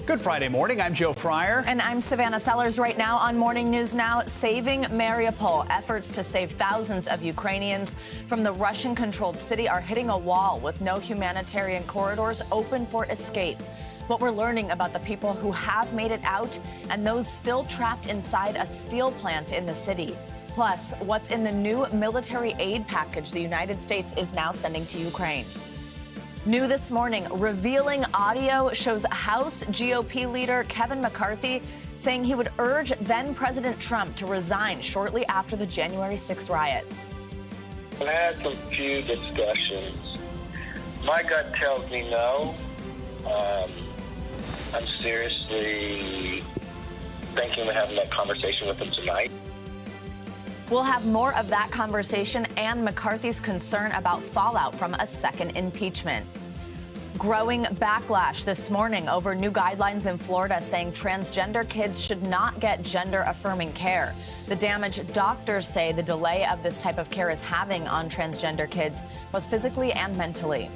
Good Friday morning. I'm Joe Fryer. And I'm Savannah Sellers. Right now on Morning News Now, saving Mariupol. Efforts to save thousands of Ukrainians from the Russian-controlled city are hitting a wall with no humanitarian corridors open for escape. What we're learning about the people who have made it out and those still trapped inside a steel plant in the city. Plus, what's in the new military aid package the United States is now sending to Ukraine. New this morning, revealing audio shows House GOP leader Kevin McCarthy saying he would urge then-President Trump to resign shortly after the January 6th riots. I've had some few discussions. My gut tells me no. I'm seriously thinking of having that conversation with him tonight. We'll have more of that conversation and McCarthy's concern about fallout from a second impeachment. Growing backlash this morning over new guidelines in Florida saying transgender kids should not get gender-affirming care. The damage doctors say the delay of this type of care is having on transgender kids, both physically and mentally.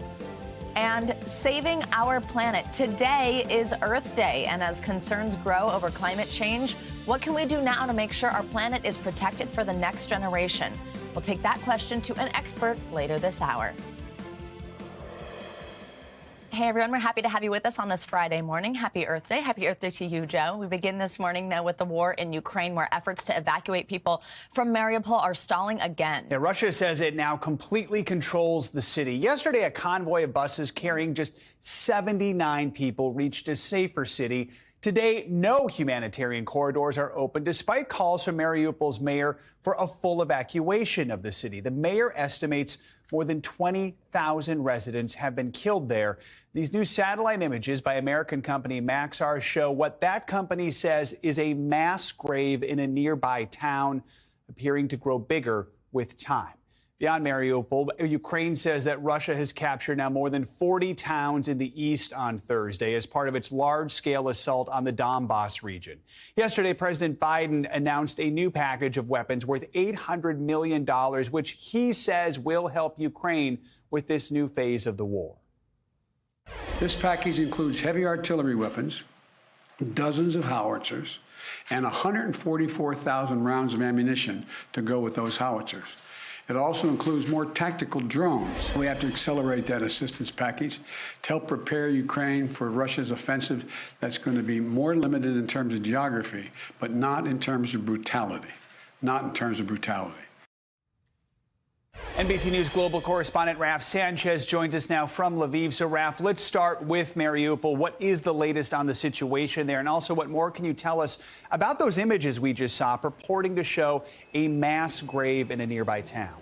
And saving our planet. Today is Earth Day, and as concerns grow over climate change, what can we do now to make sure our planet is protected for the next generation? We'll take that question to an expert later this hour. Hey, everyone. We're happy to have you with us on this Friday morning. Happy Earth Day. Happy Earth Day to you, Joe. We begin this morning, though, with the war in Ukraine, where efforts to evacuate people from Mariupol are stalling again. Yeah, Russia says it now completely controls the city. Yesterday, a convoy of buses carrying just 79 people reached a safer city. Today, no humanitarian corridors are open, despite calls from Mariupol's mayor for a full evacuation of the city. The mayor estimates more than 20,000 residents have been killed there. These new satellite images by American company Maxar show what that company says is a mass grave in a nearby town, appearing to grow bigger with time. Beyond Mariupol, Ukraine says that Russia has captured now more than 40 towns in the east on Thursday as part of its large-scale assault on the Donbas region. Yesterday, President Biden announced a new package of weapons worth $800 million, which he says will help Ukraine with this new phase of the war. This package includes heavy artillery weapons, dozens of howitzers, and 144,000 rounds of ammunition to go with those howitzers. It also includes more tactical drones. We have to accelerate that assistance package to help prepare Ukraine for Russia's offensive that's going to be more limited in terms of geography, but not in terms of brutality. Not in terms of brutality. NBC News global correspondent Raf Sanchez joins us now from Lviv. So, Raf, let's start with Mariupol. What is the latest on the situation there? And also, what more can you tell us about those images we just saw purporting to show a mass grave in a nearby town?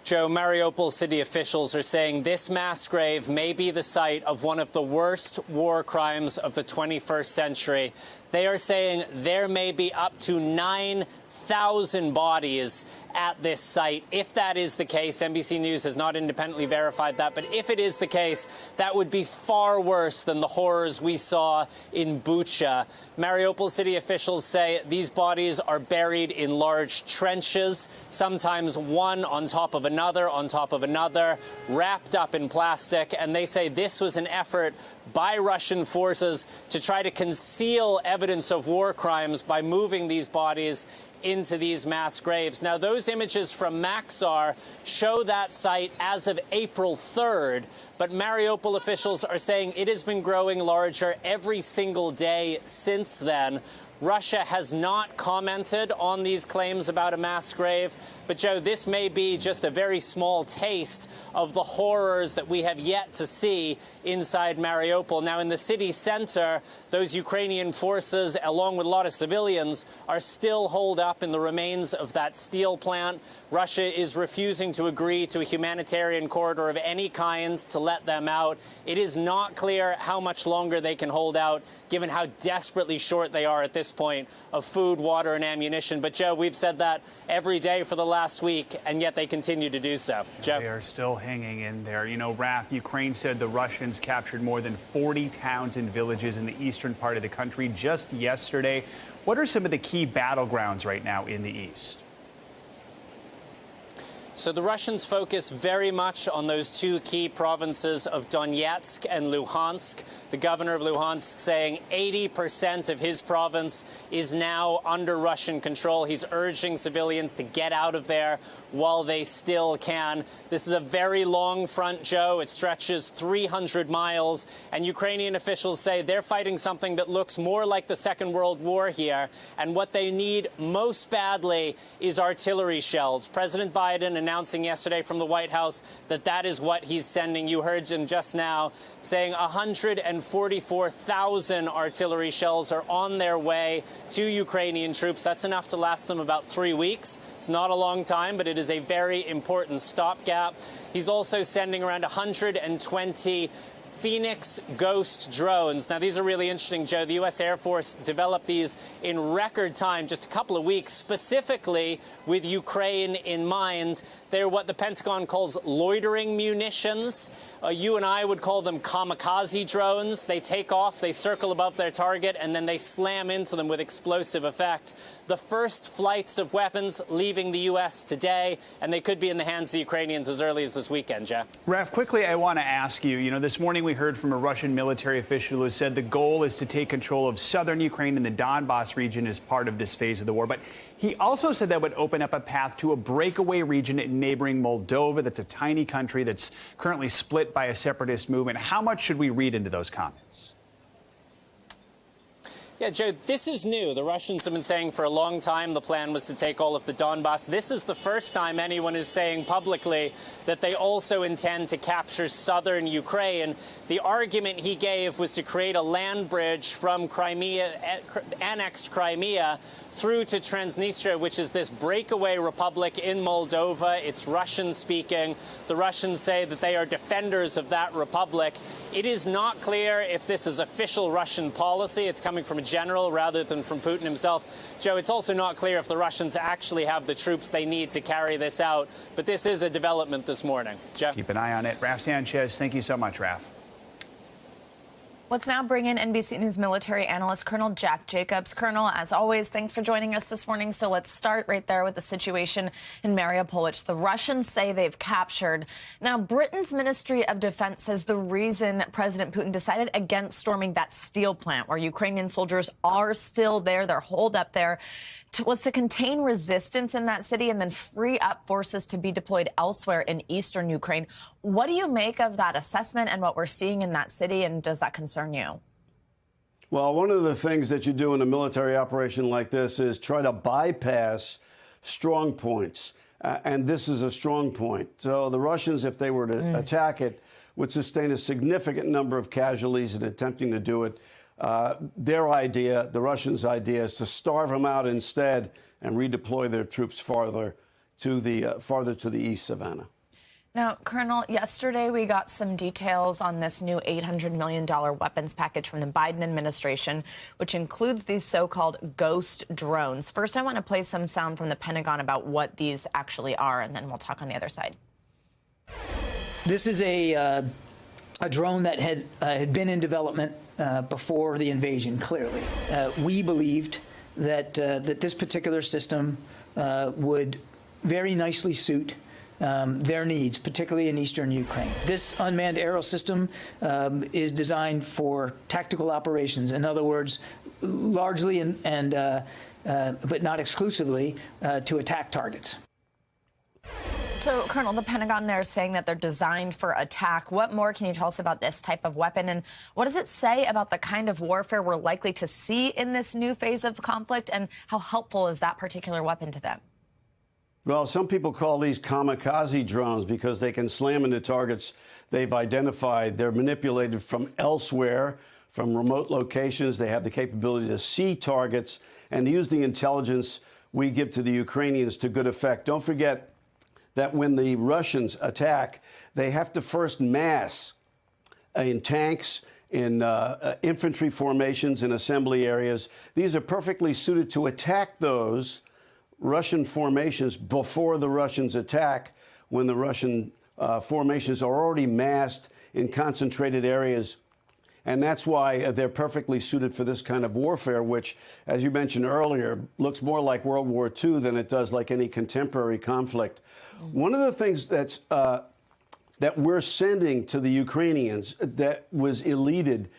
Joe, Mariupol city officials are saying this mass grave may be the site of one of the worst war crimes of the 21st century. They are saying there may be up to 9,000 bodies at this site. If that is the case, NBC News has not independently verified that, but if it is the case, that would be far worse than the horrors we saw in Bucha. Mariupol city officials say these bodies are buried in large trenches, sometimes one on top of another, wrapped up in plastic, and they say this was an effort by Russian forces to try to conceal evidence of war crimes by moving these bodies into these mass graves. Now, those images from Maxar show that site as of April 3rd, but Mariupol officials are saying it has been growing larger every single day since then. Russia has not commented on these claims about a mass grave. But, Joe, this may be just a very small taste of the horrors that we have yet to see inside Mariupol. Now, in the city center, those Ukrainian forces, along with a lot of civilians, are still holed up in the remains of that steel plant. Russia is refusing to agree to a humanitarian corridor of any kind to let them out. It is not clear how much longer they can hold out, given how desperately short they are at this point of food, water, and ammunition. But, Joe, we've said that every day for the last week, and yet they continue to do so. Joe? They are still hanging in there. You know, Raf, Ukraine said the Russians captured more than 40 towns and villages in the eastern part of the country just yesterday. What are some of the key battlegrounds right now in the east? So the Russians focus very much on those two key provinces of Donetsk and Luhansk. The governor of Luhansk saying 80% of his province is now under Russian control. He's urging civilians to get out of there while they still can. This is a very long front, Joe. It stretches 300 miles. And Ukrainian officials say they're fighting something that looks more like the Second World War here. And what they need most badly is artillery shells. President Biden announcing yesterday from the White House that that is what he's sending. You heard him just now saying 144,000 artillery shells are on their way to Ukrainian troops. That's enough to last them about 3 weeks. It's not a long time, but it is a very important stopgap. He's also sending around 120 Phoenix Ghost drones. Now, these are really interesting, Joe. The U.S. Air Force developed these in record time, just a couple of weeks, specifically with Ukraine in mind. They're what the Pentagon calls loitering munitions. You and I would call them kamikaze drones. They take off, they circle above their target, and then they slam into them with explosive effect. The first flights of weapons leaving the U.S. today, and they could be in the hands of the Ukrainians as early as this weekend, Jeff. Raf, quickly, I want to ask you, this morning we heard from a Russian military official who said the goal is to take control of southern Ukraine and the Donbas region as part of this phase of the war. But he also said that would open up a path to a breakaway region in neighboring Moldova. That's a tiny country that's currently split by a separatist movement. How much should we read into those comments? Yeah, Joe, this is new. The Russians have been saying for a long time the plan was to take all of the Donbas. This is the first time anyone is saying publicly that they also intend to capture southern Ukraine. The argument he gave was to create a land bridge from Crimea, annexed Crimea, through to Transnistria, which is this breakaway republic in Moldova. It's Russian-speaking. The Russians say that they are defenders of that republic. It is not clear if this is official Russian policy. It's coming from a general rather than from Putin himself. Joe, it's also not clear if the Russians actually have the troops they need to carry this out. But this is a development this morning. Jeff? Keep an eye on it. Raf Sanchez, thank you so much, Raf. Let's now bring in NBC News military analyst Colonel Jack Jacobs. Colonel, as always, thanks for joining us this morning. So let's start right there with the situation in Mariupol, which the Russians say they've captured. Now, Britain's Ministry of Defense says the reason President Putin decided against storming that steel plant where Ukrainian soldiers are still there, they're holed up there, was to contain resistance in that city and then free up forces to be deployed elsewhere in eastern Ukraine. What do you make of that assessment and what we're seeing in that city, and does that concern you? Well, one of the things that you do in a military operation like this is try to bypass strong points. And this is a strong point. So the Russians, if they were to attack it, would sustain a significant number of casualties in attempting to do it. Their idea, the Russians' idea, is to starve them out instead and redeploy their troops farther to the east, Savannah. Now, Colonel, yesterday we got some details on this new $800 million weapons package from the Biden administration, which includes these so-called ghost drones. First, I want to play some sound from the Pentagon about what these actually are, and then we'll talk on the other side. This is a drone that had been in development before the invasion, clearly. We believed that this particular system would very nicely suit their needs, particularly in eastern Ukraine. This unmanned aerial system is designed for tactical operations. In other words, largely but not exclusively to attack targets. So, Colonel, the Pentagon there is saying that they're designed for attack. What more can you tell us about this type of weapon? And what does it say about the kind of warfare we're likely to see in this new phase of conflict? And how helpful is that particular weapon to them? Well, some people call these kamikaze drones because they can slam into targets they've identified. They're manipulated from elsewhere, from remote locations. They have the capability to see targets and use the intelligence we give to the Ukrainians to good effect. Don't forget that when the Russians attack, they have to first mass in tanks, in infantry formations, in assembly areas. These are perfectly suited to attack those Russian formations before the Russians attack, when the Russian formations are already massed in concentrated areas And that's why they're perfectly suited for this kind of warfare, which, as you mentioned earlier, looks more like World War II than it does like any contemporary conflict. One of the things that's that we're sending to the Ukrainians that was eluded,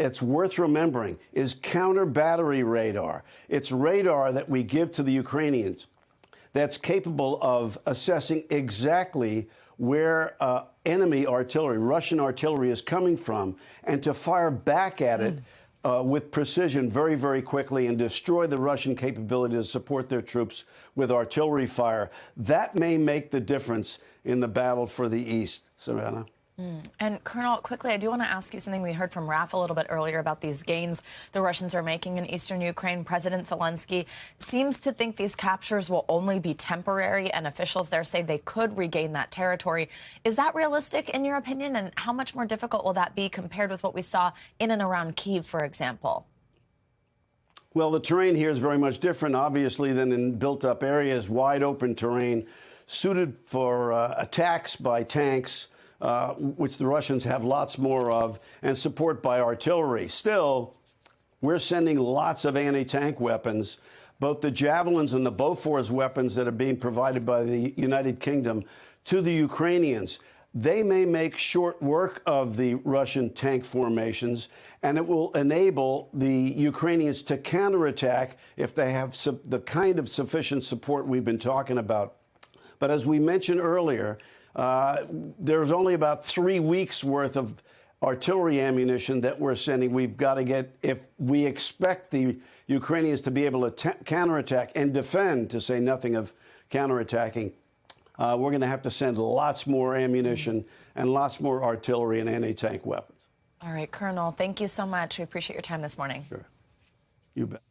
it's worth remembering, is counter-battery radar. It's radar that we give to the Ukrainians that's capable of assessing exactly where enemy artillery, Russian artillery, is coming from, and to fire back at it with precision very, very quickly and destroy the Russian capability to support their troops with artillery fire. That may make the difference in the battle for the East, Savannah. And Colonel, quickly, I do want to ask you something. We heard from Raf a little bit earlier about these gains the Russians are making in eastern Ukraine. President Zelensky seems to think these captures will only be temporary, and officials there say they could regain that territory. Is that realistic, in your opinion? And how much more difficult will that be compared with what we saw in and around Kyiv, for example? Well, the terrain here is very much different, obviously, than in built-up areas, wide open terrain, suited for attacks by tanks, which the Russians have lots more of, and support by artillery. Still, we're sending lots of anti-tank weapons, both the Javelins and the Bofors weapons that are being provided by the United Kingdom to the Ukrainians. They may make short work of the Russian tank formations, and it will enable the Ukrainians to counterattack if they have the kind of sufficient support we've been talking about. But as we mentioned earlier, there's only about 3 weeks worth of artillery ammunition that we're sending. We've got to get, if we expect the Ukrainians to be able to counterattack and defend, to say nothing of counterattacking, we're going to have to send lots more ammunition and lots more artillery and anti-tank weapons. All right, Colonel, thank you so much. We appreciate your time this morning. Sure. You bet.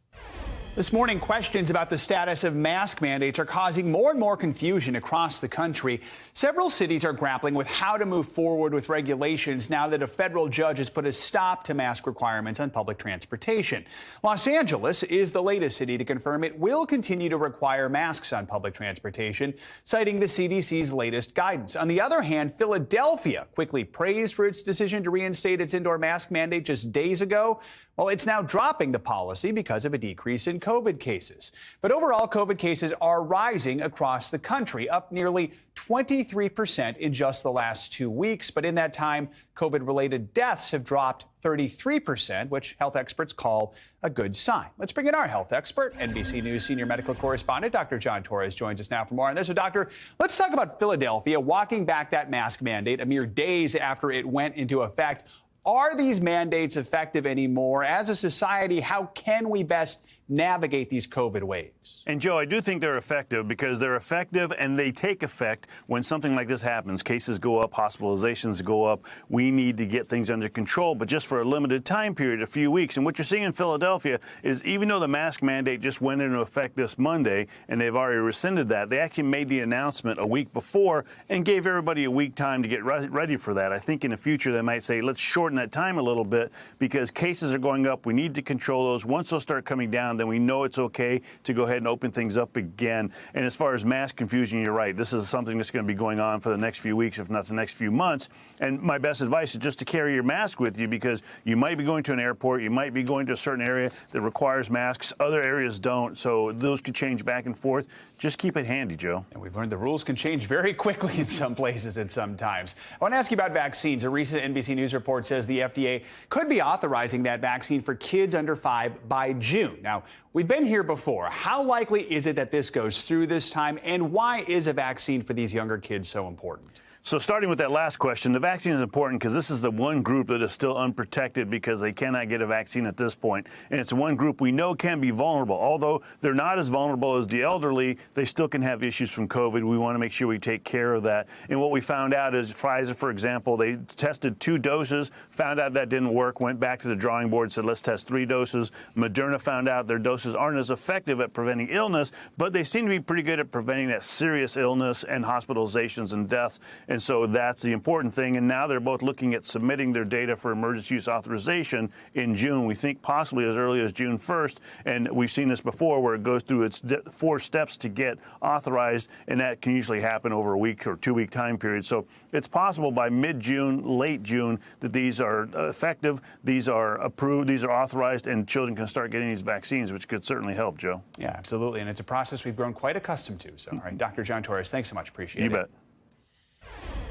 This morning, questions about the status of mask mandates are causing more and more confusion across the country. Several cities are grappling with how to move forward with regulations now that a federal judge has put a stop to mask requirements on public transportation. Los Angeles is the latest city to confirm it will continue to require masks on public transportation, citing the CDC's latest guidance. On the other hand, Philadelphia quickly praised for its decision to reinstate its indoor mask mandate just days ago. Well, it's now dropping the policy because of a decrease in COVID cases. But overall, COVID cases are rising across the country, up nearly 23% in just the last 2 weeks. But in that time, COVID-related deaths have dropped 33%, which health experts call a good sign. Let's bring in our health expert. NBC News senior medical correspondent Dr. John Torres joins us now for more on this. So, Doctor, let's talk about Philadelphia walking back that mask mandate a mere days after it went into effect. Are these mandates effective anymore? As a society, how can we best navigate these COVID waves? And, Joe, I do think they're effective because they're effective and they take effect when something like this happens. Cases go up, hospitalizations go up. We need to get things under control, but just for a limited time period, a few weeks. And what you're seeing in Philadelphia is even though the mask mandate just went into effect this Monday and they've already rescinded that, they actually made the announcement a week before and gave everybody a week time to get ready for that. I think in the future they might say, let's shorten that time a little bit because cases are going up. We need to control those. Once those start coming down, then we know it's okay to go ahead and open things up again. And as far as mask confusion, you're right. This is something that's going to be going on for the next few weeks, if not the next few months. And my best advice is just to carry your mask with you because you might be going to an airport, you might be going to a certain area that requires masks, other areas don't. So those could change back and forth. Just keep it handy, Joe. And we've learned the rules can change very quickly in some places and sometimes. I want to ask you about vaccines. A recent NBC News report says the FDA could be authorizing that vaccine for kids under 5 by June. Now, we've been here before. How likely is it that this goes through this time? And why is a vaccine for these younger kids so important? So starting with that last question, the vaccine is important because this is the one group that is still unprotected because they cannot get a vaccine at this point. And it's one group we know can be vulnerable. Although they're not as vulnerable as the elderly, they still can have issues from COVID. We want to make sure we take care of that. And what we found out is Pfizer, for example, they tested 2 doses, found out that didn't work, went back to the drawing board, said, let's test 3 doses. Moderna found out their doses aren't as effective at preventing illness, but they seem to be pretty good at preventing that serious illness and hospitalizations and deaths. And And so that's the important thing. And now they're both looking at submitting their data for emergency use authorization in June. We think possibly as early as June 1st. And we've seen this before where it goes through its 4 steps to get authorized. And that can usually happen over a week or 2-week time period. So it's possible by mid-June, late June, that these are effective, these are approved, these are authorized, and children can start getting these vaccines, which could certainly help, Joe. Yeah, absolutely. And it's a process we've grown quite accustomed to. So, all right, Dr. John Torres, thanks so much. Appreciate it. You bet.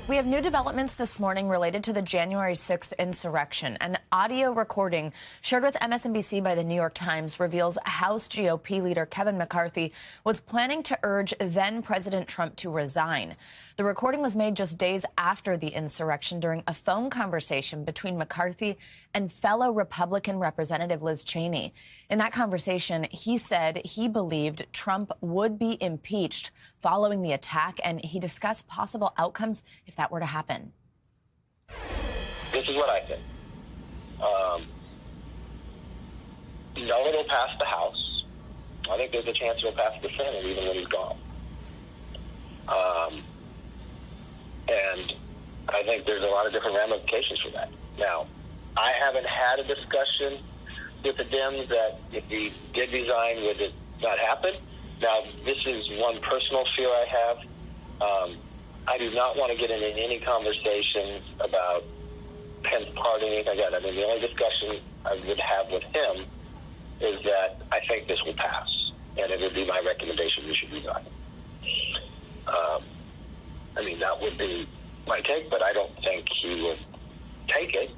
We have new developments this morning related to the January 6th insurrection. An audio recording shared with MSNBC by the New York Times reveals House GOP leader Kevin McCarthy was planning to urge then-President Trump to resign. The recording was made just days after the insurrection during a phone conversation between McCarthy and fellow Republican Representative Liz Cheney. In that conversation, he said he believed Trump would be impeached following the attack, and he discussed possible outcomes if that were to happen. This is what I think. No, it'll pass the House. I think there's a chance it'll pass the Senate even when he's gone. And I think there's a lot of different ramifications for that. Now, I haven't had a discussion with the Dems that if he did resign, would it not happen? Now, this is one personal fear I have. I do not want to get into any conversations about Pence pardoning, anything like that. I mean, the only discussion I would have with him is that I think this will pass, and it would be my recommendation we should resign. I mean, that would be my take, but I don't think he would take it,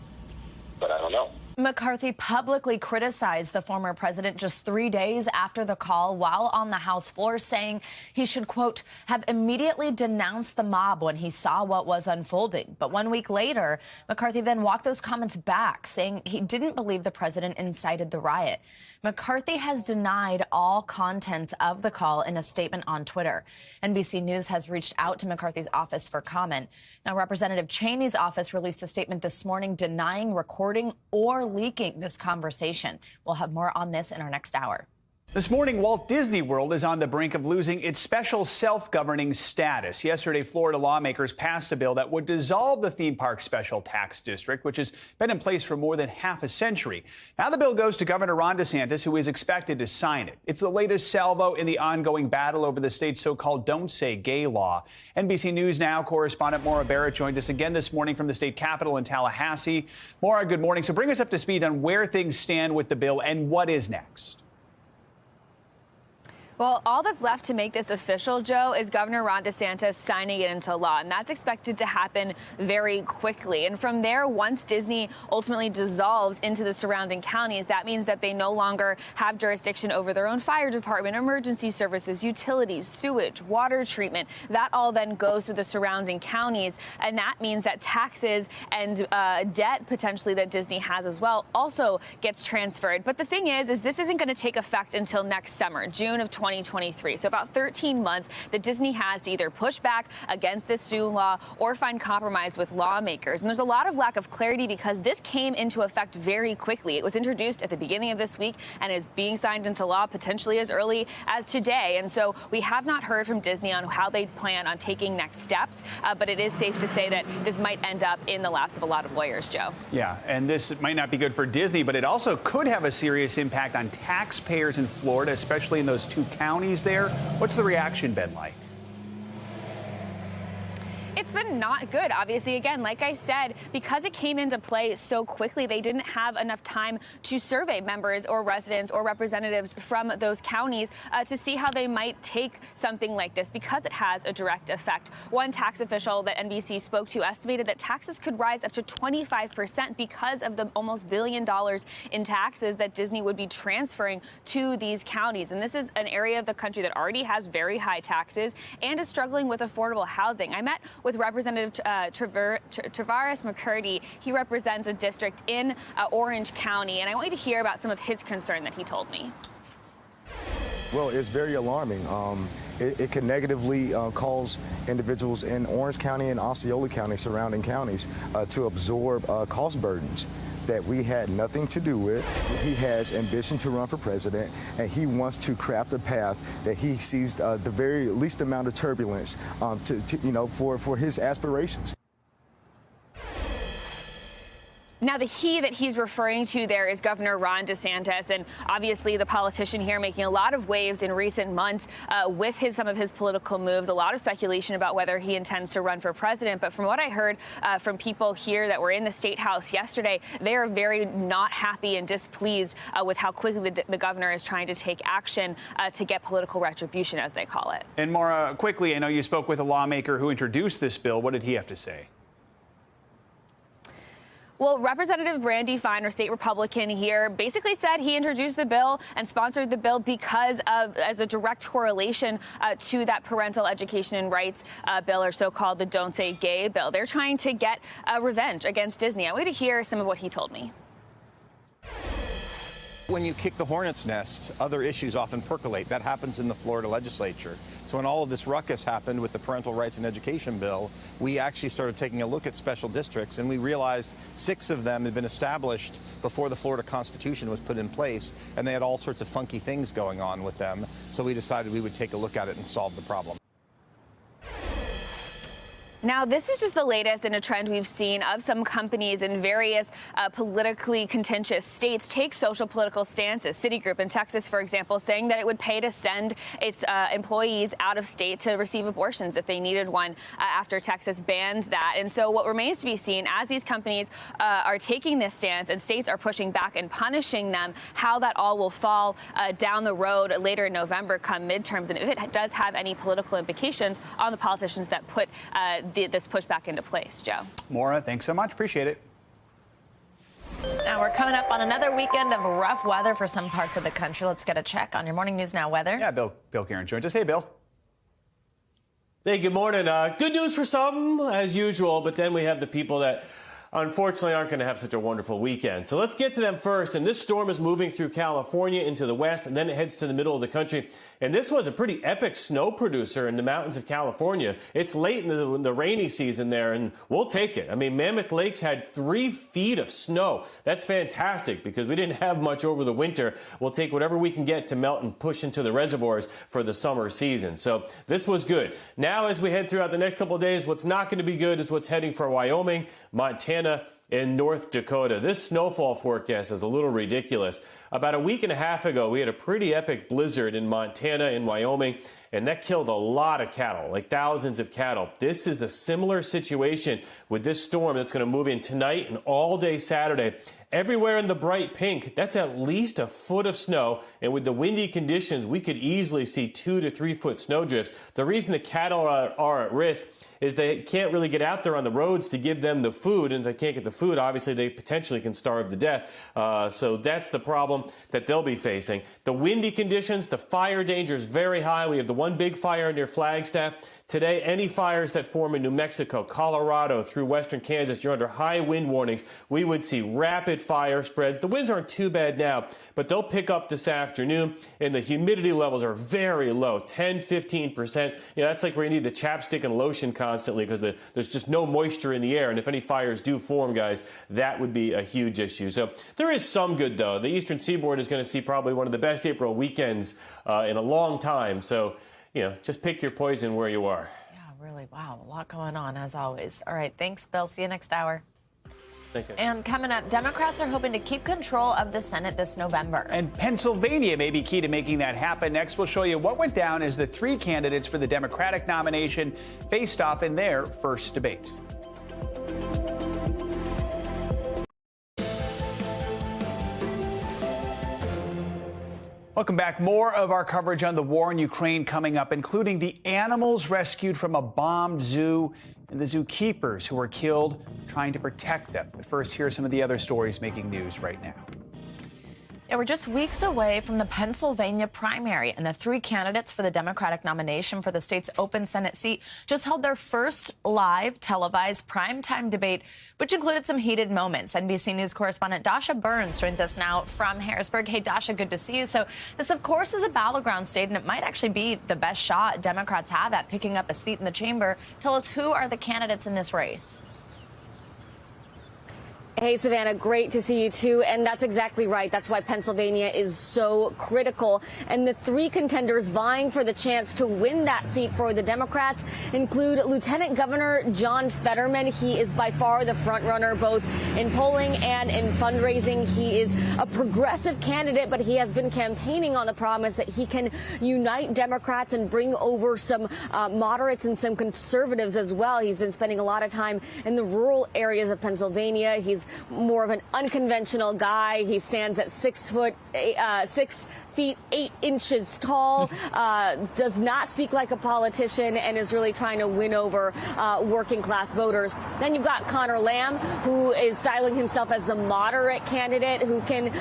but I don't know. McCarthy publicly criticized the former president just 3 days after the call while on the House floor, saying he should, quote, have immediately denounced the mob when he saw what was unfolding. But 1 week later, McCarthy then walked those comments back, saying he didn't believe the president incited the riot. McCarthy has denied all contents of the call in a statement on Twitter. NBC News has reached out to McCarthy's office for comment. Now, Representative Cheney's office released a statement this morning denying recording or leaking this conversation. We'll have more on this in our next hour. This morning, Walt Disney World is on the brink of losing its special self-governing status. Yesterday, Florida lawmakers passed a bill that would dissolve the theme park special tax district, which has been in place for more than half a century. Now the bill goes to Governor Ron DeSantis, who is expected to sign it. It's the latest salvo in the ongoing battle over the state's so-called Don't Say Gay law. NBC News Now correspondent Maura Barrett joins us again this morning from the state capitol in Tallahassee. Maura, good morning. So bring us up to speed on where things stand with the bill and what is next. Well, all that's left to make this official, Joe, is Governor Ron DeSantis signing it into law, and that's expected to happen very quickly. And from there, once Disney ultimately dissolves into the surrounding counties, that means that they no longer have jurisdiction over their own fire department, emergency services, utilities, sewage, water treatment. That all then goes to the surrounding counties, and that means that taxes and debt potentially that Disney has as well also gets transferred. But the thing is this isn't going to take effect until next summer, June of 2023. So about 13 months that Disney has to either push back against this new law or find compromise with lawmakers. And there's a lot of lack of clarity because this came into effect very quickly. It was introduced at the beginning of this week and is being signed into law potentially as early as today. And so we have not heard from Disney on how they plan on taking next steps. But it is safe to say that this might end up in the laps of a lot of lawyers, Joe. Yeah, and this might not be good for Disney, but it also could have a serious impact on taxpayers in Florida, especially in those two counties there. What's the reaction been like? It's been not good, obviously. Again, like I said, because it came into play so quickly, they didn't have enough time to survey members or residents or representatives from those counties to see how they might take something like this because it has a direct effect. One tax official that NBC spoke to estimated that taxes could rise up to 25% because of the almost $1 billion in taxes that Disney would be transferring to these counties. And this is an area of the country that already has very high taxes and is struggling with affordable housing. I met with Representative Travaris McCurdy. He represents a district in Orange County, and I want you to hear about some of his concern that he told me. Well, it's very alarming. It can negatively cause individuals in Orange County and Osceola County, surrounding counties, to absorb cost burdens that we had nothing to do with. He has ambition to run for president, and he wants to craft a path that he sees the very least amount of turbulence for his aspirations. Now, the he that he's referring to there is Governor Ron DeSantis, and obviously the politician here making a lot of waves in recent months with some of his political moves. A lot of speculation about whether he intends to run for president. But from what I heard from people here that were in the State House yesterday, they are very not happy and displeased with how quickly the governor is trying to take action to get political retribution, as they call it. And Maura, quickly, I know you spoke with a lawmaker who introduced this bill. What did he have to say? Well, Representative Randy Fine, our state Republican here, basically said he introduced the bill and sponsored the bill because of, as a direct correlation to that parental education and rights bill, or so-called the Don't Say Gay bill. They're trying to get revenge against Disney. I want to hear some of what he told me. When you kick the hornet's nest, other issues often percolate. That happens in the Florida legislature. So when all of this ruckus happened with the parental rights and education bill, we actually started taking a look at special districts, and we realized 6 of them had been established before the Florida Constitution was put in place, and they had all sorts of funky things going on with them. So we decided we would take a look at it and solve the problem. Now, this is just the latest in a trend we've seen of some companies in various politically contentious states take social political stances. Citigroup in Texas, for example, saying that it would pay to send its employees out of state to receive abortions if they needed one after Texas banned that. And so what remains to be seen as these companies are taking this stance and states are pushing back and punishing them, how that all will fall down the road later in November come midterms, and if it does have any political implications on the politicians that put this pushback into place. Joe. Maura, thanks so much. Appreciate it. Now we're coming up on another weekend of rough weather for some parts of the country. Let's get a check on your Morning News Now weather. Yeah, Bill Guerin joins us. Hey, Bill. Hey, good morning. Good news for some, as usual, but then we have the people that unfortunately aren't going to have such a wonderful weekend. So let's get to them first. And this storm is moving through California into the west, and then it heads to the middle of the country. And this was a pretty epic snow producer in the mountains of California. It's late in the rainy season there, and we'll take it. I mean, Mammoth Lakes had 3 feet of snow. That's fantastic because we didn't have much over the winter. We'll take whatever we can get to melt and push into the reservoirs for the summer season. So this was good. Now, as we head throughout the next couple of days, what's not going to be good is what's heading for Wyoming, Montana, in North Dakota. This snowfall forecast is a little ridiculous. About a week and a half ago, we had a pretty epic blizzard in Montana and Wyoming, and that killed a lot of cattle, like thousands of cattle. This is a similar situation with this storm that's going to move in tonight and all day Saturday. Everywhere in the bright pink, that's at least a foot of snow, and with the windy conditions, we could easily see 2 to 3 foot snow drifts. The reason the cattle are at risk is they can't really get out there on the roads to give them the food, and if they can't get the food, obviously they potentially can starve to death. So that's the problem that they'll be facing. The windy conditions, the fire danger is very high. We have the one big fire near Flagstaff. Today, any fires that form in New Mexico, Colorado, through western Kansas, you're under high wind warnings. We would see rapid fire spreads. The winds aren't too bad now, but they'll pick up this afternoon, and the humidity levels are very low, 10, 15%. You know, that's like where you need the chapstick and lotion constantly because there's just no moisture in the air, and if any fires do form, guys, that would be a huge issue. So there is some good, though. The Eastern Seaboard is going to see probably one of the best April weekends in a long time. So, you know, just pick your poison where you are. Yeah, really. Wow. A lot going on, as always. All right. Thanks, Bill. See you next hour. Thanks, and coming up, Democrats are hoping to keep control of the Senate this November. And Pennsylvania may be key to making that happen. Next, we'll show you what went down as the 3 candidates for the Democratic nomination faced off in their first debate. Welcome back. More of our coverage on the war in Ukraine coming up, including the animals rescued from a bombed zoo and the zookeepers who were killed trying to protect them. But first, here are some of the other stories making news right now. Yeah, we're just weeks away from the Pennsylvania primary, and the 3 candidates for the Democratic nomination for the state's open Senate seat just held their first live televised primetime debate, which included some heated moments. NBC News correspondent Dasha Burns joins us now from Harrisburg. Hey, Dasha, good to see you. So this, of course, is a battleground state, and it might actually be the best shot Democrats have at picking up a seat in the chamber. Tell us, who are the candidates in this race? Hey, Savannah, great to see you, too. And that's exactly right. That's why Pennsylvania is so critical. And the three contenders vying for the chance to win that seat for the Democrats include Lieutenant Governor John Fetterman. He is by far the front runner, both in polling and in fundraising. He is a progressive candidate, but he has been campaigning on the promise that he can unite Democrats and bring over some moderates and some conservatives as well. He's been spending a lot of time in the rural areas of Pennsylvania. He's more of an unconventional guy. He stands at 6 feet 8 inches tall, does not speak like a politician, and is really trying to win over working class voters. Then you've got Connor Lamb, who is styling himself as the moderate candidate who can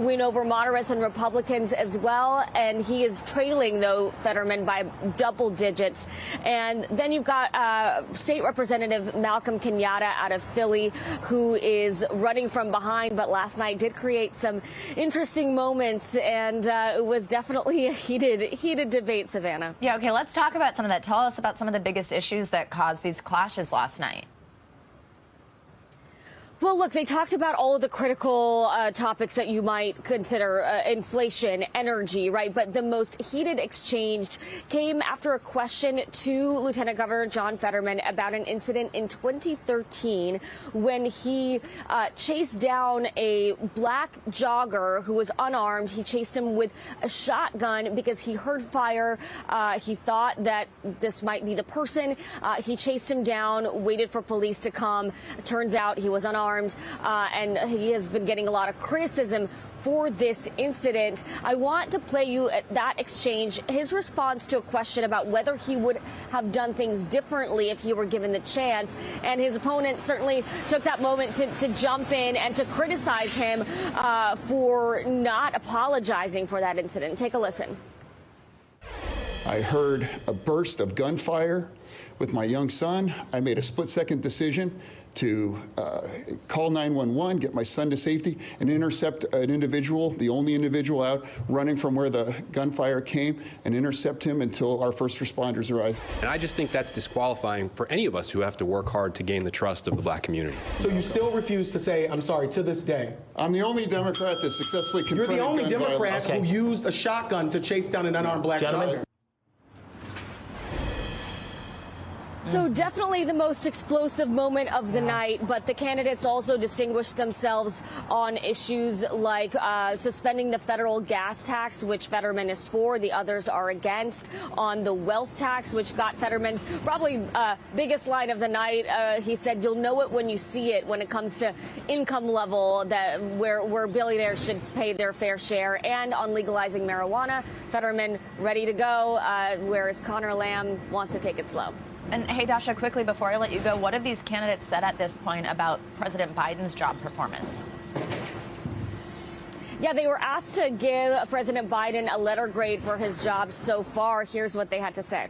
win over moderates and Republicans as well. And he is trailing, though, Fetterman by double digits. And then you've got State Representative Malcolm Kenyatta out of Philly, who is running from behind, but last night did create some interesting moments, and it was definitely a heated debate, Savannah. Yeah, okay, let's talk about some of that. Tell us about some of the biggest issues that caused these clashes last night. Well, look, they talked about all of the critical topics that you might consider, inflation, energy, right? But the most heated exchange came after a question to Lieutenant Governor John Fetterman about an incident in 2013 when he chased down a black jogger who was unarmed. He chased him with a shotgun because he heard fire. He thought that this might be the person. He chased him down, waited for police to come. Turns out he was unarmed. And he has been getting a lot of criticism for this incident. I want to play you that exchange, his response to a question about whether he would have done things differently if he were given the chance. And his opponent certainly took that moment to jump in and to criticize him for not apologizing for that incident. Take a listen. I heard a burst of gunfire with my young son. I made a split-second decision to call 911, get my son to safety, and intercept an individual, the only individual out, running from where the gunfire came, and intercept him until our first responders arrived. And I just think that's disqualifying for any of us who have to work hard to gain the trust of the black community. So you still refuse to say, I'm sorry, to this day? I'm the only Democrat that successfully confronted gun violence. You're the only Democrat who used a shotgun to chase down an unarmed black jogger. So definitely the most explosive moment of the night, but the candidates also distinguished themselves on issues like suspending the federal gas tax, which Fetterman is for. The others are against. On the wealth tax, which got Fetterman's probably biggest line of the night. He said, you'll know it when you see it when it comes to income level, that where billionaires should pay their fair share. And on legalizing marijuana, Fetterman ready to go, whereas Connor Lamb wants to take it slow. And hey, Dasha, quickly before I let you go, what have these candidates said at this point about President Biden's job performance? Yeah, they were asked to give President Biden a letter grade for his job so far. Here's what they had to say.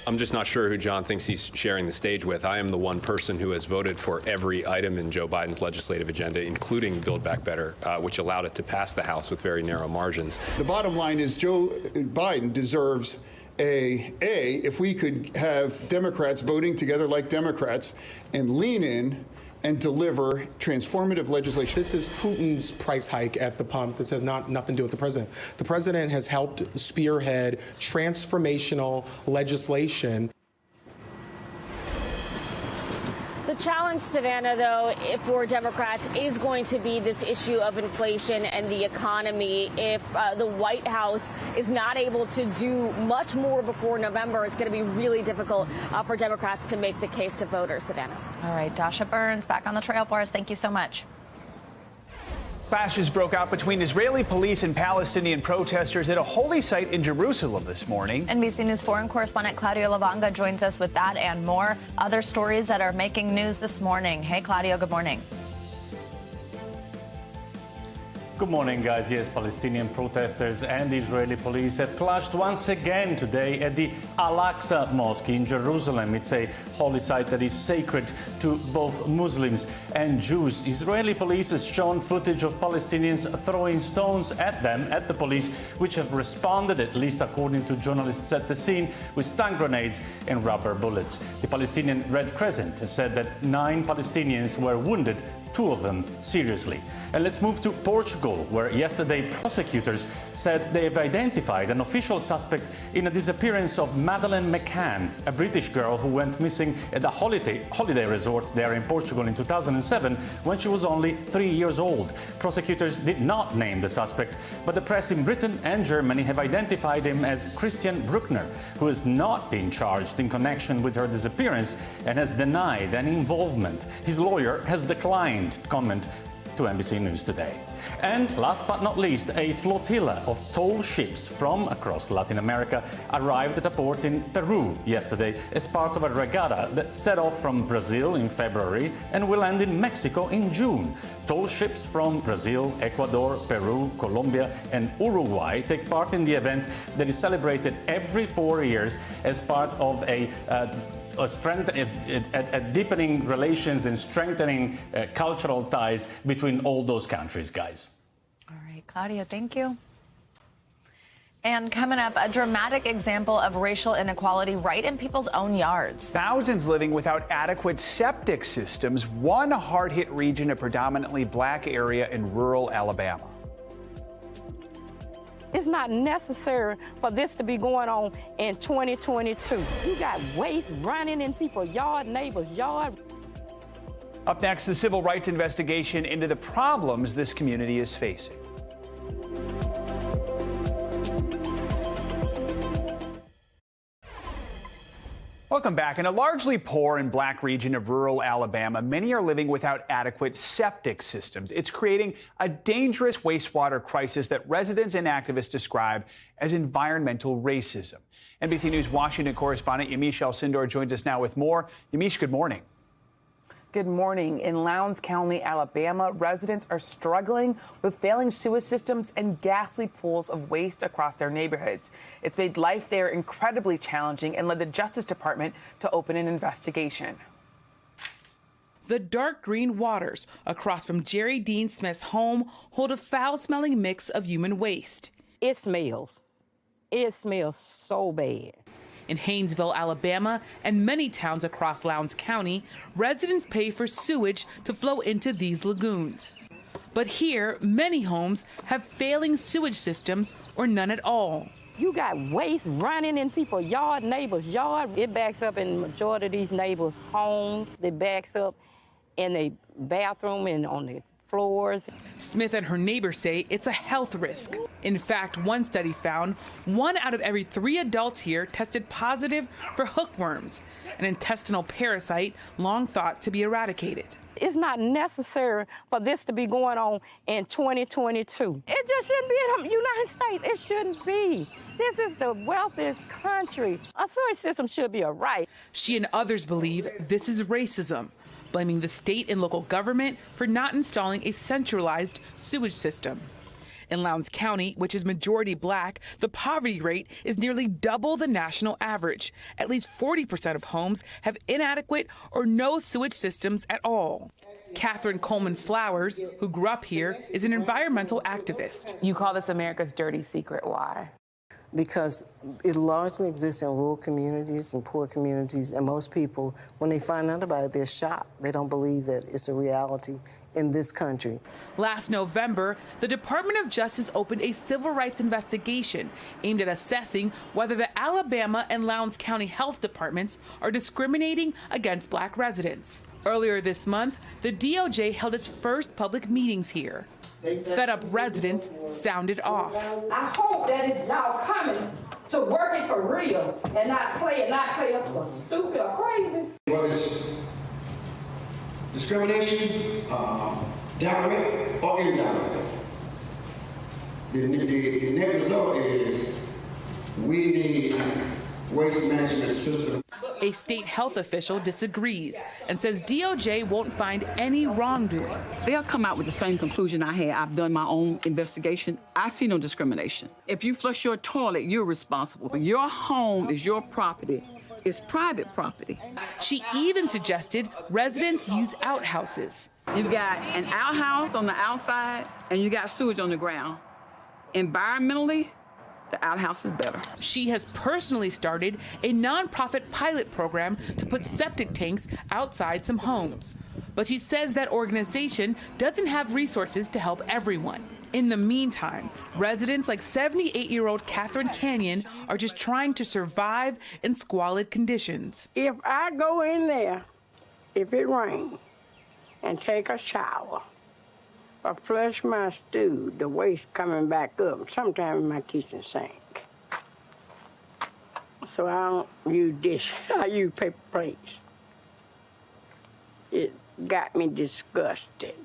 I'm just not sure who John thinks he's sharing the stage with. I am the one person who has voted for every item in Joe Biden's legislative agenda, including Build Back Better, which allowed it to pass the House with very narrow margins. The bottom line is Joe Biden deserves if we could have Democrats voting together like Democrats and lean in and deliver transformative legislation. This is Putin's price hike at the pump. This has nothing to do with the president. The president has helped spearhead transformational legislation. The challenge, Savannah, though, for Democrats is going to be this issue of inflation and the economy. If the White House is not able to do much more before November, it's going to be really difficult for Democrats to make the case to voters, Savannah. All right, Dasha Burns back on the trail for us. Thank you so much. Clashes broke out between Israeli police and Palestinian protesters at a holy site in Jerusalem this morning. NBC News foreign correspondent Claudio Lavanga joins us with that and more. Other stories that are making news this morning. Hey, Claudio, good morning. Good morning, guys. Yes, Palestinian protesters and Israeli police have clashed once again today at the Al-Aqsa Mosque in Jerusalem. It's a holy site that is sacred to both Muslims and Jews. Israeli police has shown footage of Palestinians throwing stones at them, at the police, which have responded, at least according to journalists at the scene, with stun grenades and rubber bullets. The Palestinian Red Crescent has said that 9 Palestinians were wounded, 2 of them seriously. And let's move to Portugal, where yesterday prosecutors said they have identified an official suspect in a disappearance of Madeleine McCann, a British girl who went missing at a holiday resort there in Portugal in 2007 when she was only 3 years old. Prosecutors did not name the suspect, but the press in Britain and Germany have identified him as Christian Bruckner, who has not been charged in connection with her disappearance and has denied any involvement. His lawyer has declined comment to NBC News today. And last but not least, a flotilla of tall ships from across Latin America arrived at a port in Peru yesterday as part of a regatta that set off from Brazil in February and will end in Mexico in June. Tall ships from Brazil, Ecuador, Peru, Colombia and Uruguay take part in the event that is celebrated every 4 years as part of a deepening relations and strengthening cultural ties between all those countries, guys. All right, Claudia, thank you. And coming up, a dramatic example of racial inequality right in people's own yards. Thousands living without adequate septic systems, one hard-hit region, a predominantly black area in rural Alabama. It's not necessary for this to be going on in 2022. You got waste running in people's yard, neighbors' yard. Up next, the civil rights investigation into the problems this community is facing. Welcome back. In a largely poor and black region of rural Alabama, many are living without adequate septic systems. It's creating a dangerous wastewater crisis that residents and activists describe as environmental racism. NBC News Washington correspondent Yamiche El-Sindor joins us now with more. Yamiche, good morning. Good morning. In Lowndes County, Alabama, residents are struggling with failing sewage systems and ghastly pools of waste across their neighborhoods. It's made life there incredibly challenging and led the Justice Department to open an investigation. The dark green waters across from Jerry Dean Smith's home hold a foul-smelling mix of human waste. It smells. It smells so bad. In Haynesville, Alabama, and many towns across Lowndes County, residents pay for sewage to flow into these lagoons. But here, many homes have failing sewage systems or none at all. You got waste running in people's yard, neighbors' yard. It backs up in the majority of these neighbors' homes. It backs up in the bathroom and on the floors. Smith and her neighbors say it's a health risk. In fact, one study found 1 out of every 3 adults here tested positive for hookworms, an intestinal parasite long thought to be eradicated. It's not necessary for this to be going on in 2022. It just shouldn't be in the United States. It shouldn't be. This is the wealthiest country. A sewage system should be a right. She and others believe this is racism, blaming the state and local government for not installing a centralized sewage system. In Lowndes County, which is majority black, the poverty rate is nearly double the national average. At least 40% of homes have inadequate or no sewage systems at all. Catherine Coleman Flowers, who grew up here, is an environmental activist. You call this America's dirty secret. Why? Because it largely exists in rural communities and poor communities, and most people, when they find out about it, they're shocked. They don't believe that it's a reality in this country. Last November, the Department of Justice opened a civil rights investigation aimed at assessing whether the Alabama and Lowndes County health departments are discriminating against black residents. Earlier this month, the DOJ held its first public meetings here. Fed-up residents sounded off. I hope that y'all coming to work it for real and not play us for stupid or crazy. Whether it's discrimination, direct or indirect, the net result is we need waste management system. A state health official disagrees and says DOJ won't find any wrongdoing. They'll come out with the same conclusion I had. I've done my own investigation. I see no discrimination. If you flush your toilet, you're responsible. Your home is your property. It's private property. She even suggested residents use outhouses. You've got an outhouse on the outside and you got sewage on the ground. Environmentally, the outhouse is better. She has personally started a nonprofit pilot program to put septic tanks outside some homes. But she says that organization doesn't have resources to help everyone. In the meantime, residents like 78-year-old Catherine Canyon are just trying to survive in squalid conditions. If I go in there, if it rains, and take a shower, or flush my stew, the waste coming back up, sometimes in my kitchen sink. So I don't use dish, I use paper plates. It got me disgusted.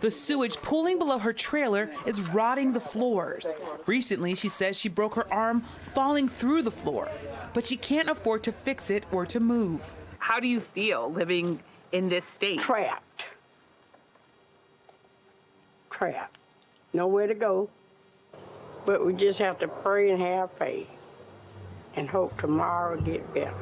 The sewage pooling below her trailer is rotting the floors. Recently, she says she broke her arm falling through the floor, but she can't afford to fix it or to move. How do you feel living in this state? Trapped. Nowhere to go. But we just have to pray and have faith and hope tomorrow will get better.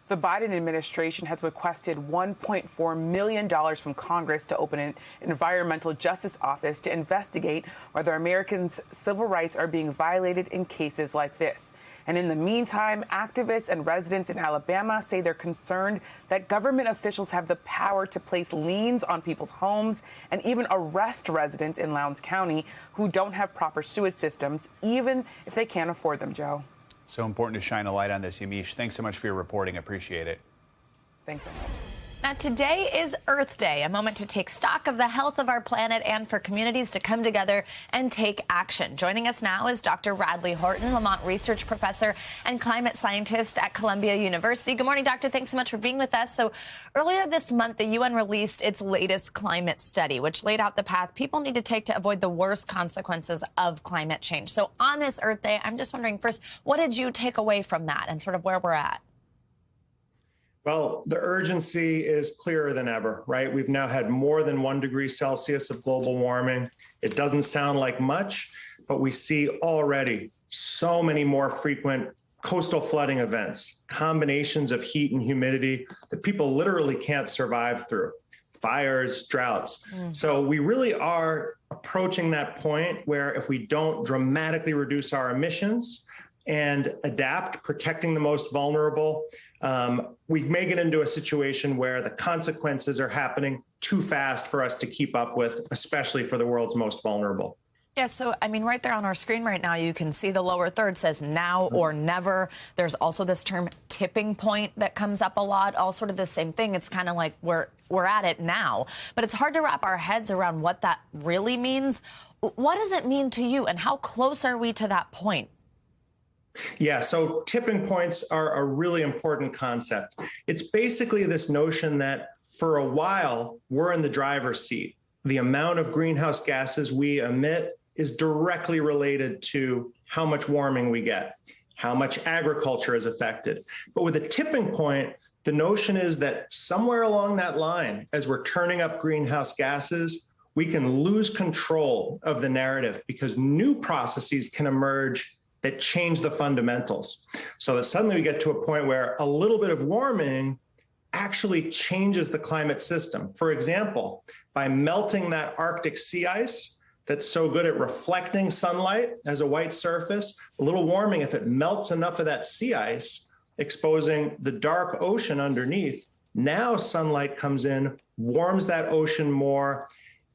The Biden administration has requested $1.4 million from Congress to open an environmental justice office to investigate whether Americans' civil rights are being violated in cases like this. And in the meantime, activists and residents in Alabama say they're concerned that government officials have the power to place liens on people's homes and even arrest residents in Lowndes County who don't have proper sewage systems, even if they can't afford them, Joe. So important to shine a light on this, Yamiche. Thanks so much for your reporting. Appreciate it. Thanks so much. Now, today is Earth Day, a moment to take stock of the health of our planet and for communities to come together and take action. Joining us now is Dr. Radley Horton, Lamont Research Professor and climate scientist at Columbia University. Good morning, Doctor. Thanks so much for being with us. So earlier this month, the UN released its latest climate study, which laid out the path people need to take to avoid the worst consequences of climate change. So on this Earth Day, I'm just wondering, first, what did you take away from that and sort of where we're at? Well, the urgency is clearer than ever, right? We've now had more than 1 degree Celsius of global warming. It doesn't sound like much, but we see already so many more frequent coastal flooding events, combinations of heat and humidity that people literally can't survive through, fires, droughts. So we really are approaching that point where if we don't dramatically reduce our emissions and adapt, protecting the most vulnerable, we may get into a situation where the consequences are happening too fast for us to keep up with, especially for the world's most vulnerable. Yeah, so, I mean, right there on our screen right now, you can see the lower third says now or never. There's also this term tipping point that comes up a lot, all sort of the same thing. It's kind of like we're at it now, but it's hard to wrap our heads around what that really means. What does it mean to you, and how close are we to that point? Yeah, so tipping points are a really important concept. It's basically this notion that for a while, we're in the driver's seat. The amount of greenhouse gases we emit is directly related to how much warming we get, how much agriculture is affected. But with a tipping point, the notion is that somewhere along that line, as we're turning up greenhouse gases, we can lose control of the narrative because new processes can emerge that change the fundamentals. So that suddenly we get to a point where a little bit of warming actually changes the climate system. For example, by melting that Arctic sea ice that's so good at reflecting sunlight as a white surface, a little warming, if it melts enough of that sea ice, exposing the dark ocean underneath, now sunlight comes in, warms that ocean more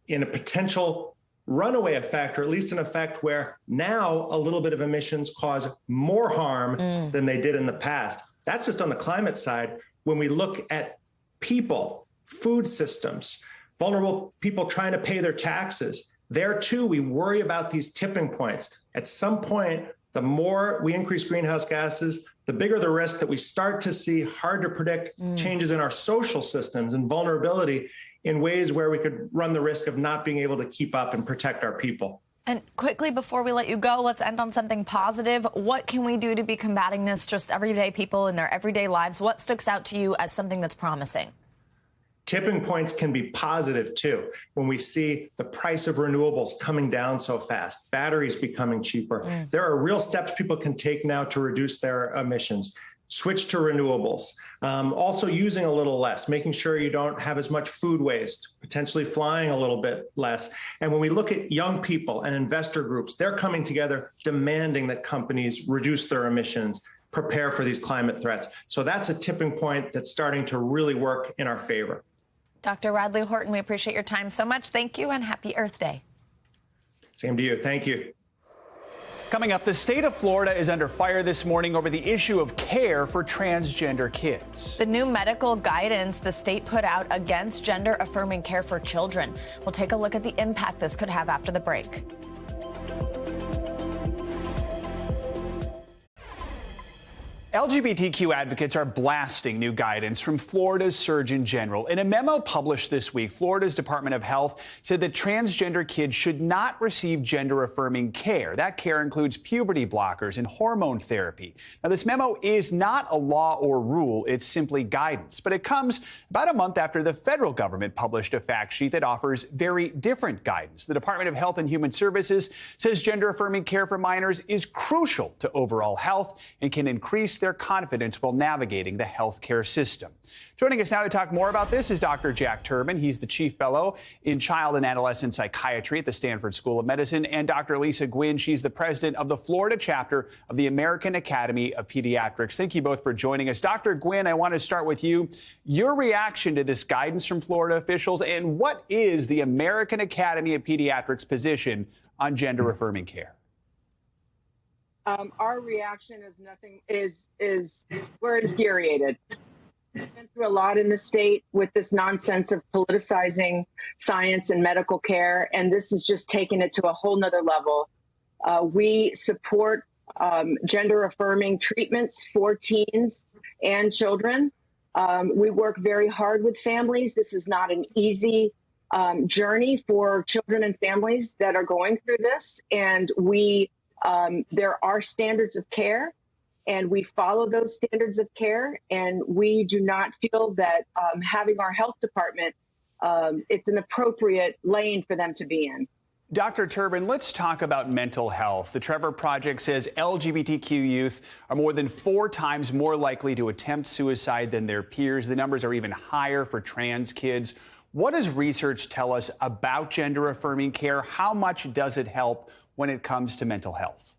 in a potential runaway effect, or at least an effect where now a little bit of emissions cause more harm than they did in the past. That's just on the climate side. When we look at people, food systems, vulnerable people trying to pay their taxes, there too, we worry about these tipping points. At some point, the more we increase greenhouse gases, the bigger the risk that we start to see hard to predict changes in our social systems and vulnerability in ways where we could run the risk of not being able to keep up and protect our people. And quickly, before we let you go, let's end on something positive. What can we do to be combating this? Just everyday people in their everyday lives. What sticks out to you as something that's promising? Tipping points can be positive too. When we see the price of renewables coming down so fast, batteries becoming cheaper, there are real steps people can take now to reduce their emissions. Switch to renewables. Also using a little less, making sure you don't have as much food waste, potentially flying a little bit less. And when we look at young people and investor groups, they're coming together demanding that companies reduce their emissions, prepare for these climate threats. So that's a tipping point that's starting to really work in our favor. Dr. Radley Horton, we appreciate your time so much. Thank you and happy Earth Day. Same to you. Thank you. Coming up, the state of Florida is under fire this morning over the issue of care for transgender kids. The new medical guidance the state put out against gender-affirming care for children. We'll take a look at the impact this could have after the break. LGBTQ advocates are blasting new guidance from Florida's Surgeon General. In a memo published this week, Florida's Department of Health said that transgender kids should not receive gender-affirming care. That care includes puberty blockers and hormone therapy. Now, this memo is not a law or rule. It's simply guidance. But it comes about a month after the federal government published a fact sheet that offers very different guidance. The Department of Health and Human Services says gender-affirming care for minors is crucial to overall health and can increase their confidence while navigating the healthcare system. Joining us now to talk more about this is Dr. Jack Turbin. He's the Chief Fellow in Child and Adolescent Psychiatry at the Stanford School of Medicine, and Dr. Lisa Gwynn. She's the president of the Florida chapter of the American Academy of Pediatrics. Thank you both for joining us. Dr. Gwynn, I want to start with you. Your reaction to this guidance from Florida officials, and what is the American Academy of Pediatrics' position on gender-affirming care? Our reaction is we're infuriated. We've been through a lot in the state with this nonsense of politicizing science and medical care, and this is just taking it to a whole nother level. We support gender-affirming treatments for teens and children. We work very hard with families. This is not an easy journey for children and families that are going through this, and there are standards of care, and we follow those standards of care, and we do not feel that having our health department, it's an appropriate lane for them to be in. Dr. Turbin, let's talk about mental health. The Trevor Project says LGBTQ youth are more than 4 times more likely to attempt suicide than their peers. The numbers are even higher for trans kids. What does research tell us about gender-affirming care? How much does it help when it comes to mental health?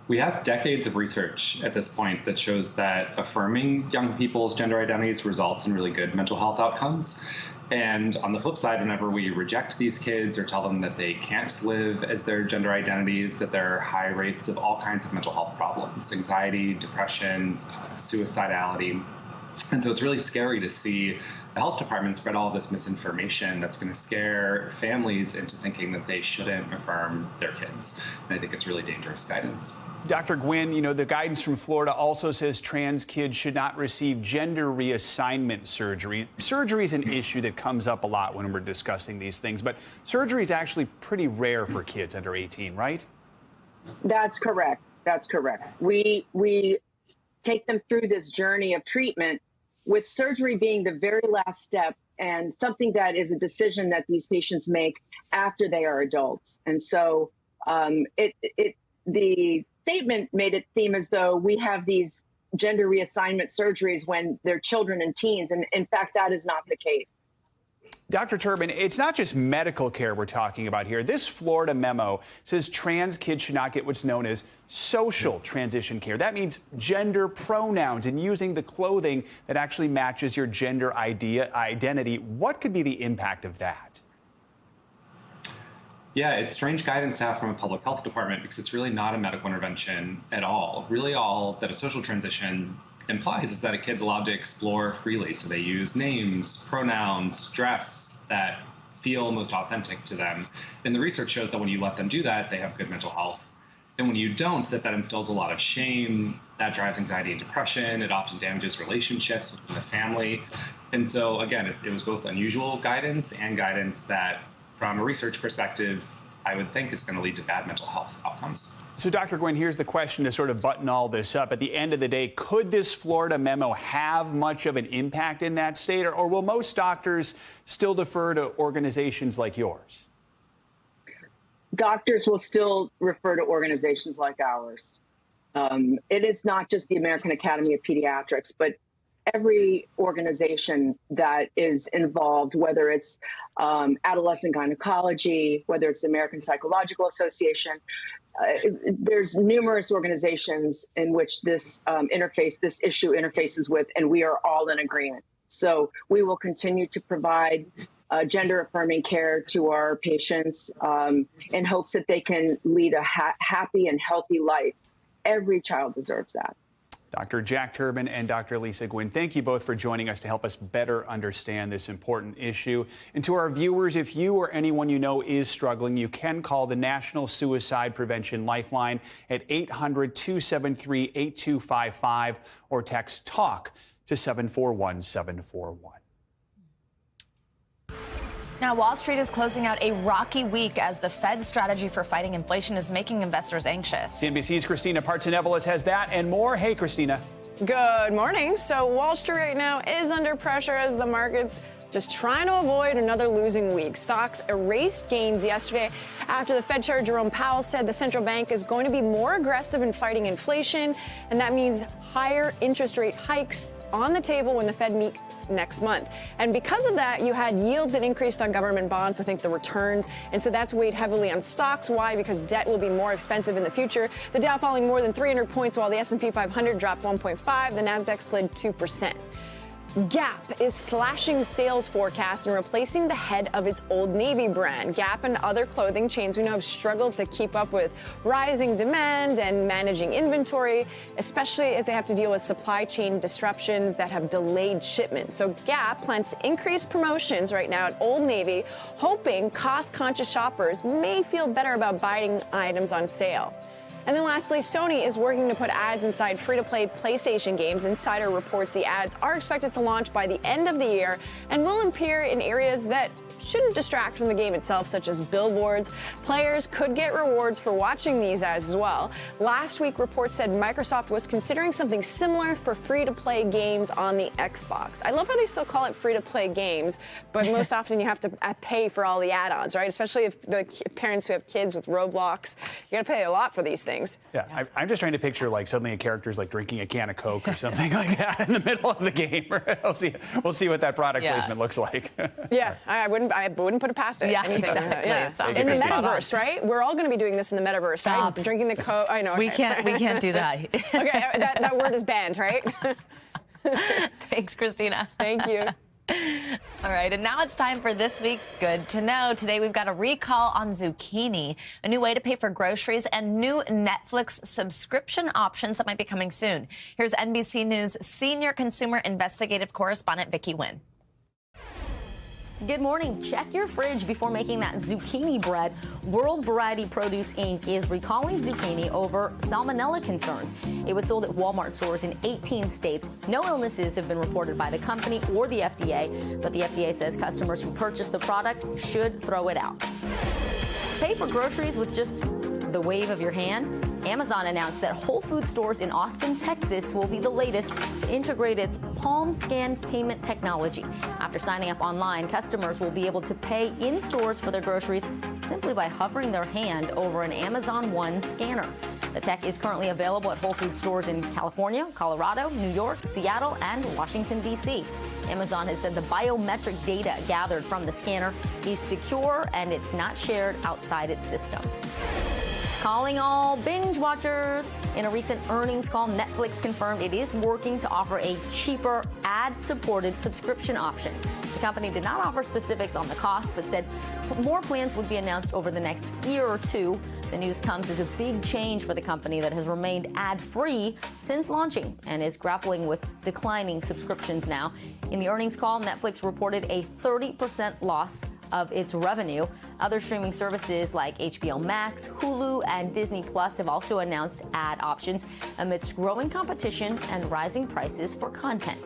We have decades of research at this point that shows that affirming young people's gender identities results in really good mental health outcomes. And on the flip side, whenever we reject these kids or tell them that they can't live as their gender identities, that there are high rates of all kinds of mental health problems, anxiety, depression, suicidality. And so it's really scary to see the health department spread all of this misinformation that's going to scare families into thinking that they shouldn't affirm their kids. And I think it's really dangerous guidance. Dr. Gwynn, the guidance from Florida also says trans kids should not receive gender reassignment surgery. Surgery is an issue that comes up a lot when we're discussing these things, but surgery is actually pretty rare for kids under 18, right? That's correct. That's correct. We take them through this journey of treatment, with surgery being the very last step and something that is a decision that these patients make after they are adults. And so the statement made it seem as though we have these gender reassignment surgeries when they're children and teens. And in fact, that is not the case. Dr. Turbin, it's not just medical care we're talking about here. This Florida memo says trans kids should not get what's known as social transition care. That means gender pronouns and using the clothing that actually matches your gender identity. What could be the impact of that? Yeah, it's strange guidance to have from a public health department because it's really not a medical intervention at all. Really all that a social transition implies is that a kid's allowed to explore freely. So they use names, pronouns, dress that feel most authentic to them. And the research shows that when you let them do that, they have good mental health. And when you don't, that instills a lot of shame, that drives anxiety and depression. It often damages relationships within the family. And so again, it was both unusual guidance and guidance that from a research perspective I would think is going to lead to bad mental health outcomes. So, Dr. Gwynn, here's the question to sort of button all this up. At the end of the day, could this Florida memo have much of an impact in that state, or will most doctors still defer to organizations like yours? Doctors will still refer to organizations like ours. It is not just the American Academy of Pediatrics, but every organization that is involved, whether it's adolescent gynecology, whether it's the American Psychological Association. There's numerous organizations in which this issue interfaces with, and we are all in agreement. So we will continue to provide gender-affirming care to our patients in hopes that they can lead a happy and healthy life. Every child deserves that. Dr. Jack Turbin and Dr. Lisa Gwynn, thank you both for joining us to help us better understand this important issue. And to our viewers, if you or anyone you know is struggling, you can call the National Suicide Prevention Lifeline at 800-273-8255 or text TALK to 741-741. Now, Wall Street is closing out a rocky week as the Fed's strategy for fighting inflation is making investors anxious. NBC's Christina Partsinevelos has that and more. Hey, Christina. Good morning. So Wall Street right now is under pressure as the markets just trying to avoid another losing week. Stocks erased gains yesterday after the Fed Chair Jerome Powell said the central bank is going to be more aggressive in fighting inflation, and that means higher interest rate hikes on the table when the Fed meets next month. And because of that, you had yields that increased on government bonds, I think the returns, and so that's weighed heavily on stocks. Why? Because debt will be more expensive in the future. The Dow falling more than 300 points while the S&P 500 dropped 1.5, the Nasdaq slid 2%. Gap is slashing sales forecasts and replacing the head of its Old Navy brand. Gap and other clothing chains we know have struggled to keep up with rising demand and managing inventory, especially as they have to deal with supply chain disruptions that have delayed shipments. So Gap plans to increase promotions right now at Old Navy, hoping cost-conscious shoppers may feel better about buying items on sale. And then lastly, Sony is working to put ads inside free-to-play PlayStation games. Insider reports the ads are expected to launch by the end of the year and will appear in areas that shouldn't distract from the game itself, such as billboards. Players could get rewards for watching these ads as well. Last week, reports said Microsoft was considering something similar for free-to-play games on the Xbox. I love how they still call it free-to-play games, but most often you have to pay for all the add-ons, right? Especially if the parents who have kids with Roblox, you got to pay a lot for these things. Yeah, I'm just trying to picture like suddenly a character's like drinking a can of Coke or something like that in the middle of the game. We'll see what that product placement looks like. Yeah, I wouldn't put it past it. Yeah, anything. exactly. Yeah. In the metaverse, right? We're all going to be doing this in the metaverse. Stop. Right? Drinking the Coke. I know. We can't do that. Okay, that word is banned, right? Thanks, Christina. Thank you. All right, and now it's time for this week's Good to Know. Today we've got a recall on zucchini, a new way to pay for groceries, and new Netflix subscription options that might be coming soon. Here's NBC News senior consumer investigative correspondent Vicki Nguyen. Good morning. Check your fridge before making that zucchini bread. World Variety Produce Inc. is recalling zucchini over salmonella concerns. It was sold at Walmart stores in 18 states. No illnesses have been reported by the company or the FDA, but the FDA says customers who purchase the product should throw it out. Pay for groceries with just the wave of your hand. Amazon announced that Whole Foods stores in Austin, Texas will be the latest to integrate its palm scan payment technology. After signing up online, customers will be able to pay in stores for their groceries simply by hovering their hand over an Amazon One scanner. The tech is currently available at Whole Foods stores in California, Colorado, New York, Seattle, and Washington, D.C. Amazon has said the biometric data gathered from the scanner is secure and it's not shared outside its system. Calling all binge watchers. In a recent earnings call, Netflix confirmed it is working to offer a cheaper ad-supported subscription option. The company did not offer specifics on the cost, but said more plans would be announced over the next year or two. The news comes as a big change for the company that has remained ad-free since launching and is grappling with declining subscriptions now. In the earnings call, Netflix reported a 30% loss of its revenue. Other streaming services like HBO Max, Hulu, and Disney Plus have also announced ad options amidst growing competition and rising prices for content.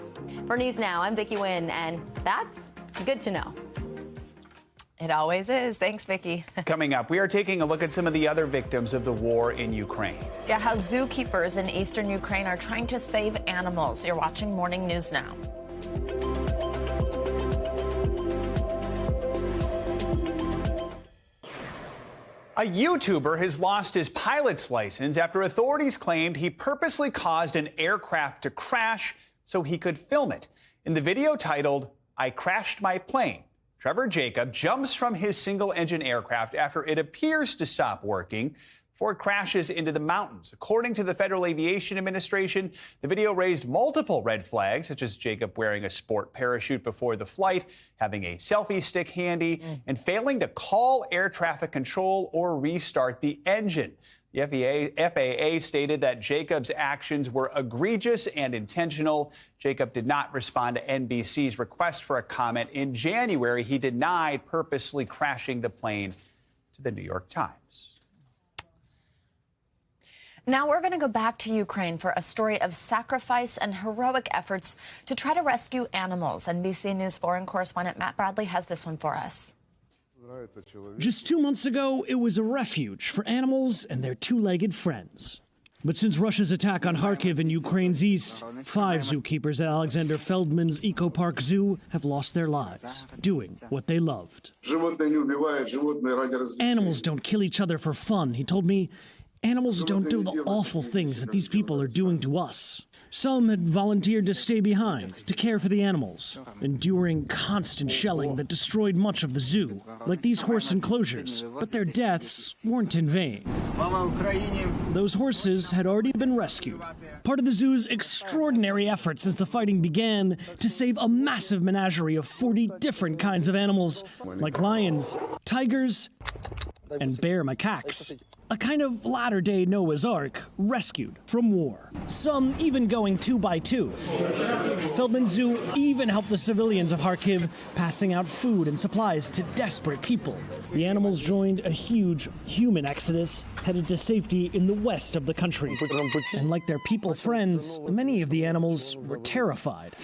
For News Now, I'm Vicki Nguyen, and that's Good to Know. It always is. Thanks, Vicki. Coming up, we are taking a look at some of the other victims of the war in Ukraine. Yeah, how zookeepers in eastern Ukraine are trying to save animals. You're watching Morning News Now. A YouTuber has lost his pilot's license after authorities claimed he purposely caused an aircraft to crash so he could film it. In the video titled, "I Crashed My Plane," Trevor Jacob jumps from his single-engine aircraft after it appears to stop working before it crashes into the mountains. According to the Federal Aviation Administration, the video raised multiple red flags, such as Jacob wearing a sport parachute before the flight, having a selfie stick handy, and failing to call air traffic control or restart the engine. The FAA stated that Jacob's actions were egregious and intentional. Jacob did not respond to NBC's request for a comment. In January, he denied purposely crashing the plane to the New York Times. Now we're going to go back to Ukraine for a story of sacrifice and heroic efforts to try to rescue animals. NBC News foreign correspondent Matt Bradley has this one for us. Just 2 months ago, it was a refuge for animals and their two-legged friends. But since Russia's attack on Kharkiv in Ukraine's east, 5 zookeepers at Alexander Feldman's Eco Park Zoo have lost their lives, doing what they loved. Animals don't kill each other for fun, he told me. Animals don't do the awful things that these people are doing to us. Some had volunteered to stay behind, to care for the animals, enduring constant shelling that destroyed much of the zoo, like these horse enclosures. But their deaths weren't in vain. Those horses had already been rescued, part of the zoo's extraordinary efforts since the fighting began to save a massive menagerie of 40 different kinds of animals, like lions, tigers, and bear macaques. A kind of latter-day Noah's Ark rescued from war. Some even going 2 by 2. Feldman Zoo even helped the civilians of Kharkiv, passing out food and supplies to desperate people. The animals joined a huge human exodus, headed to safety in the west of the country. And like their people friends, many of the animals were terrified.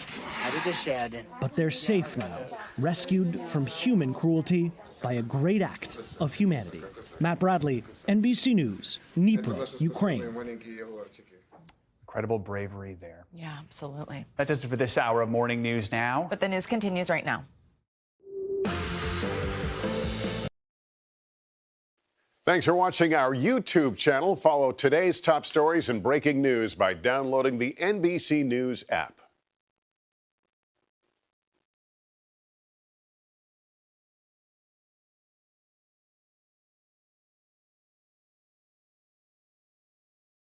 But they're safe now, rescued from human cruelty by a great act of humanity. Matt Bradley, NBC News, Dnipro, Ukraine. Incredible bravery there. Yeah, absolutely. That does it for this hour of Morning News Now. But the news continues right now. Thanks for watching our YouTube channel. Follow today's top stories and breaking news by downloading the NBC News app.